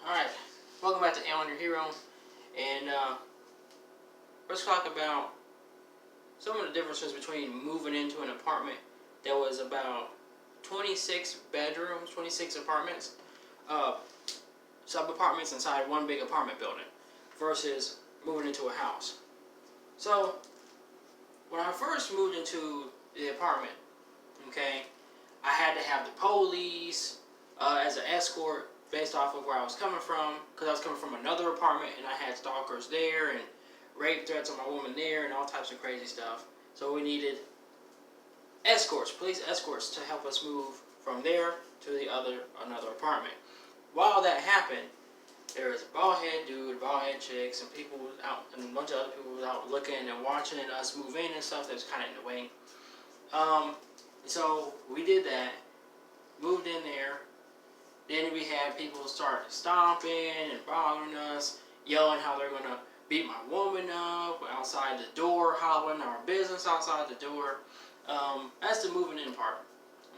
Alright, welcome back to Alan Your Hero, and let's talk about some of the differences between moving into an apartment that was about 26 bedrooms, 26 apartments, sub-apartments inside one big apartment building, versus moving into a house. So, when I first moved into the apartment, okay, I had to have the police as an escort based off of where I was coming from, because I was coming from another apartment and I had stalkers there and rape threats on my woman there and all types of crazy stuff. So we needed escorts, police escorts, to help us move from there to another apartment. While that happened, there was a bald-head dude, bald-head chicks, and people out, and a bunch of other people was out looking and watching us move in and stuff that was kind of in the way. So we did that, moved in there. Then we had people start stomping and bothering us, yelling how they're going to beat my woman up outside the door, hollering our business outside the door. That's the moving in part,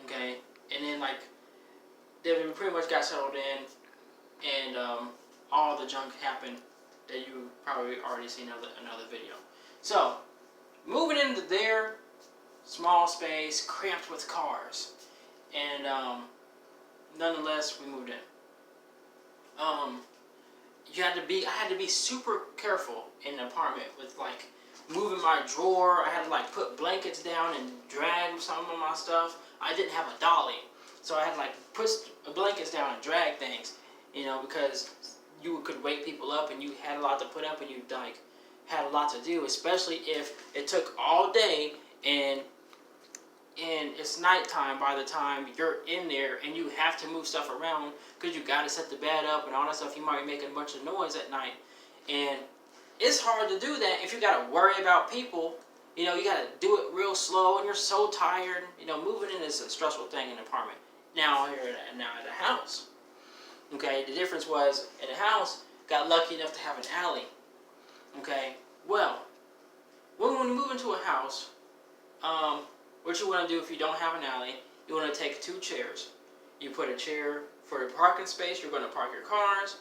okay? And then, then we pretty much got settled in, and all the junk happened that you probably already seen in another video. So, moving into their small space, cramped with cars, and nonetheless, we moved in. I had to be super careful in the apartment with moving my drawer. I had to put blankets down and drag some of my stuff. I didn't have a dolly, so I had to put blankets down and drag things, because you could wake people up and you had a lot to put up and you had a lot to do, especially if it took all day and it's nighttime by the time you're in there and you have to move stuff around because you got to set the bed up and all that stuff. You might be making a bunch of noise at night, and it's hard to do that if you got to worry about people. You got to do it real slow and you're so tired. Moving in is a stressful thing in an apartment. Now at a house, okay, the difference was at a house, got lucky enough to have an alley. Okay, well, when you move into a house, what you want to do if you don't have an alley, you want to take 2 chairs. You put a chair for the parking space, you're going to park your cars,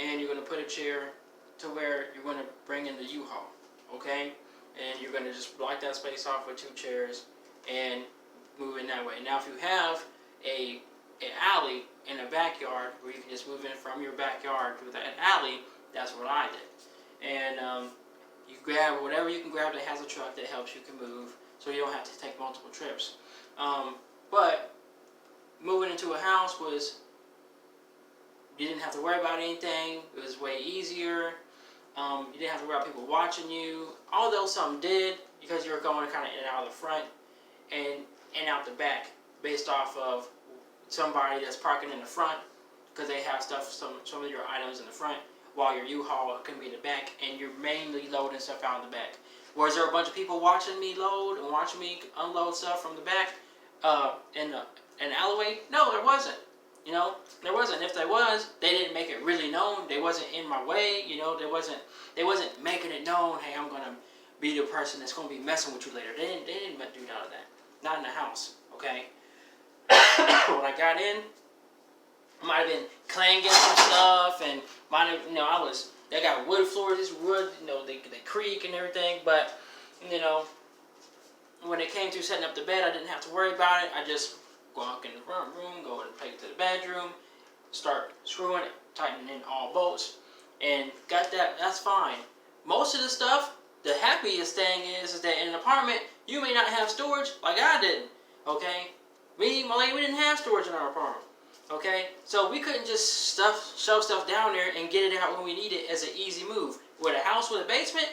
and you're going to put a chair to where you're going to bring in the U-Haul, okay? And you're going to just block that space off with 2 chairs and move in that way. Now, if you have an alley in a backyard where you can just move in from your backyard to that alley, that's what I did. And you grab whatever you can grab that has a truck that helps you can move, so you don't have to take multiple trips. But moving into a house you didn't have to worry about anything. It was way easier. You didn't have to worry about people watching you. Although some did, because you were going kind of in and out of the front and out the back, based off of somebody that's parking in the front, because they have some of your items in the front, while your U-Haul can be in the back, and you're mainly loading stuff out in the back. Was there a bunch of people watching me load and watching me unload stuff from the back in the alleyway? No, there wasn't. There wasn't. If there was, they didn't make it really known. They wasn't in my way. They wasn't making it known. Hey, I'm gonna be the person that's gonna be messing with you later. They didn't do none of that. Not in the house. Okay. When I got in, I might have been clanging some stuff, and might have, they got wood floors, this wood, they creak and everything, but, when it came to setting up the bed, I didn't have to worry about it. I just walk in the front room, go and take it to the bedroom, start screwing it, tightening in all bolts, and got that. That's fine. Most of the stuff, the happiest thing is that in an apartment, you may not have storage like I didn't, okay? Me and my lady, we didn't have storage in our apartment. Okay, so we couldn't just shove stuff down there and get it out when we need it as an easy move. With a house with a basement,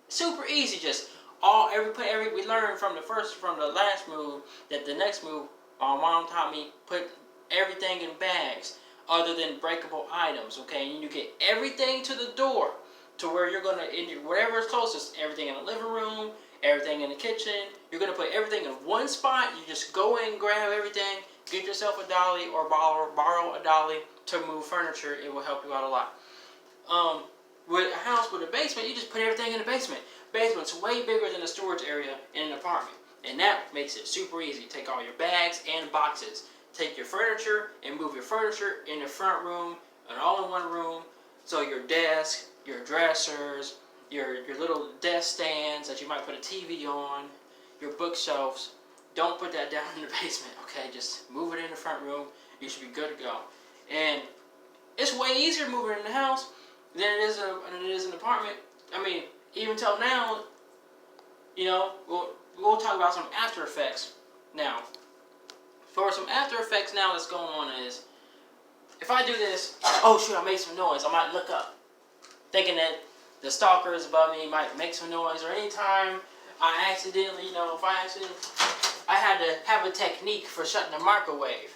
super easy. Just we learned from the last move that the next move, my mom taught me, put everything in bags other than breakable items. Okay, and you get everything to the door to where you're gonna whatever is closest. Everything in the living room, everything in the kitchen. You're gonna put everything in one spot. You just go in, grab everything. Get yourself a dolly or borrow a dolly to move furniture. It will help you out a lot. With a house with a basement, you just put everything in the basement. Basement's way bigger than a storage area in an apartment. And that makes it super easy. Take all your bags and boxes. Take your furniture and move your furniture in the front room and all in one room. So your desk, your dressers, your little desk stands that you might put a TV on, your bookshelves, don't put that down in the basement, okay? Just move it in the front room. You should be good to go. And it's way easier moving in the house than it is in an apartment. I mean, even till now, we'll talk about some after effects now. For some after effects now that's going on is, if I do this, oh shoot, I made some noise, I might look up, thinking that the stalker is above me, might make some noise, or anytime I accidentally, I had to have a technique for shutting the microwave.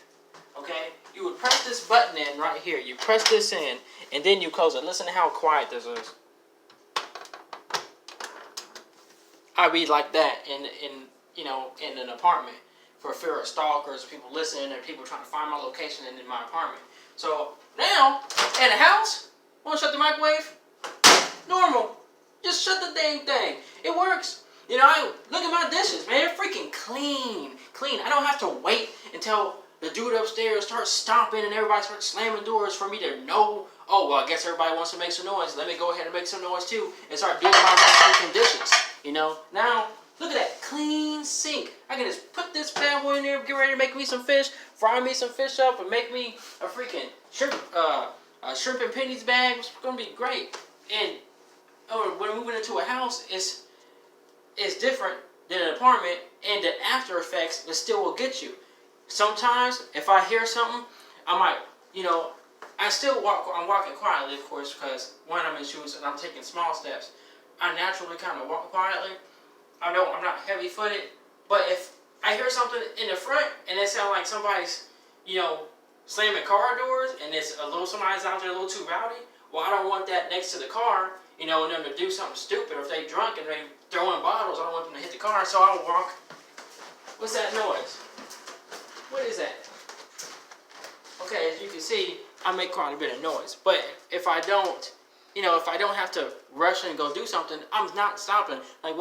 Okay, you would press this button in right here. You press this in, and then you close it. Listen to how quiet this is. I'd be like that in an apartment for fear of stalkers, people listening, and people trying to find my location in my apartment. So now in a house, want to shut the microwave? Normal. Just shut the dang thing. It works. I look at my dishes, man. They're freaking clean. I don't have to wait until the dude upstairs starts stomping and everybody starts slamming doors for me to know, oh, well, I guess everybody wants to make some noise. Let me go ahead and make some noise too and start doing my freaking dishes. Now, look at that clean sink. I can just put this bad boy in there, get ready to make me some fish, fry me some fish up, and make me a freaking shrimp and pennies bag. It's going to be great. And when moving into a house, it's different than an apartment, and the after effects still will get you. Sometimes, if I hear something, I might, I'm walking quietly, of course, because one, I'm in shoes and I'm taking small steps. I naturally kind of walk quietly. I'm not heavy-footed, but if I hear something in the front and it sounds like somebody's, slamming car doors, and somebody's out there a little too rowdy, well, I don't want that next to the car, and them to do something stupid, or if they drunk and they throwing bottles, I don't want them to hit the car, so I'll walk. What's that noise? What is that? Okay, as you can see, I make quite a bit of noise. But if I don't have to rush and go do something, I'm not stopping. Like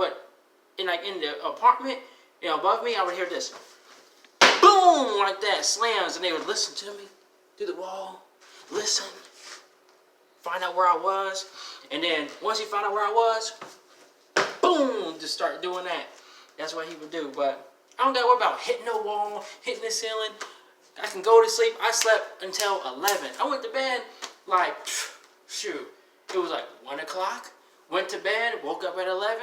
in the apartment, above me, I would hear this, boom, like that, slams, and they would listen to me through the wall, listen, find out where I was, and then once he found out where I was, boom, just start doing that. That's what he would do. But I don't got to worry about hitting the wall, hitting the ceiling. I can go to sleep. I slept until 11. I went to bed it was like 1 o'clock. Went to bed, woke up at 11.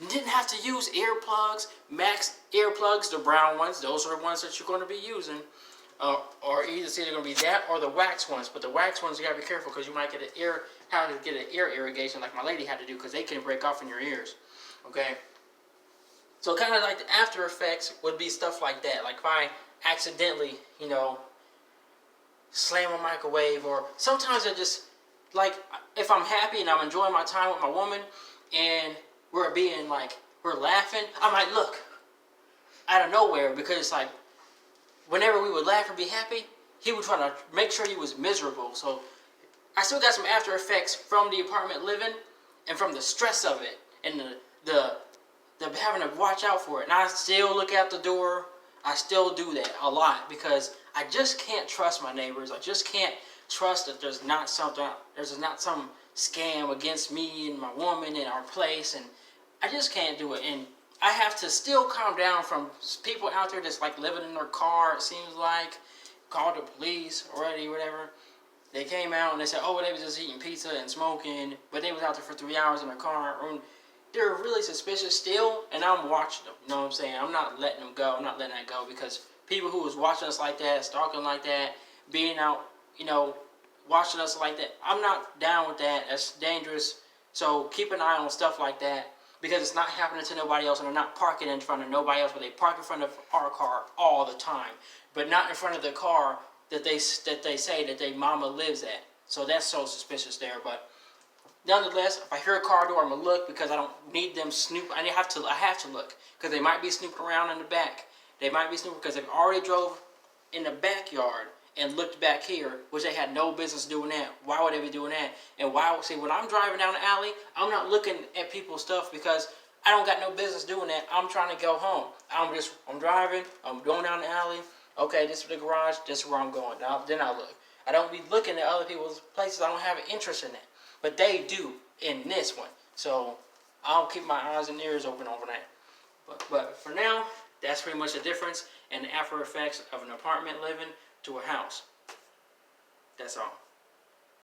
Didn't have to use earplugs, Max earplugs, the brown ones. Those are the ones that you're going to be using. Or it's either going to be that or the wax ones. But the wax ones, you got to be careful because you might have to get an ear irrigation like my lady had to do, because they can break off in your ears. Okay? So kind of like the after effects would be stuff like that. Like if I accidentally, slam a microwave, or sometimes I just, like, if I'm happy and I'm enjoying my time with my woman and we're laughing, I might look out of nowhere, because it's like whenever we would laugh or be happy, he would try to make sure he was miserable. So I still got some after effects from the apartment living and from the stress of it and the having to watch out for it. And I still look out the door. I still do that a lot, because I just can't trust my neighbors. I just can't trust that there's not some scam against me and my woman and our place, and I just can't do it. And I have to still calm down from people out there that's like living in their car, it seems like, called the police already, whatever. They came out and they said, oh, they was just eating pizza and smoking, but they was out there for 3 hours in their car. They're really suspicious still, and I'm watching them. You know what I'm saying? I'm not letting them go. I'm not letting that go, because people who was watching us like that, stalking like that, being out, watching us like that, I'm not down with that. That's dangerous. So keep an eye on stuff like that, because it's not happening to nobody else, and they're not parking in front of nobody else, but they park in front of our car all the time, but not in front of the car that they say that their mama lives at. So that's so suspicious there. But nonetheless, if I hear a car door, I'm gonna look, because I don't need them snoop. I have to look, because they might be snooping around in the back. They might be snooping because they've already drove in the backyard and looked back here, which they had no business doing that. Why would they be doing that? And when I'm driving down the alley, I'm not looking at people's stuff, because I don't got no business doing that. I'm trying to go home. I'm driving, I'm going down the alley. Okay, this is the garage, this is where I'm going. Then I look. I don't be looking at other people's places. I don't have an interest in that. But they do in this one. So I'll keep my eyes and ears open over that. But for now, that's pretty much the difference and the after effects of an apartment living to a house. That's all.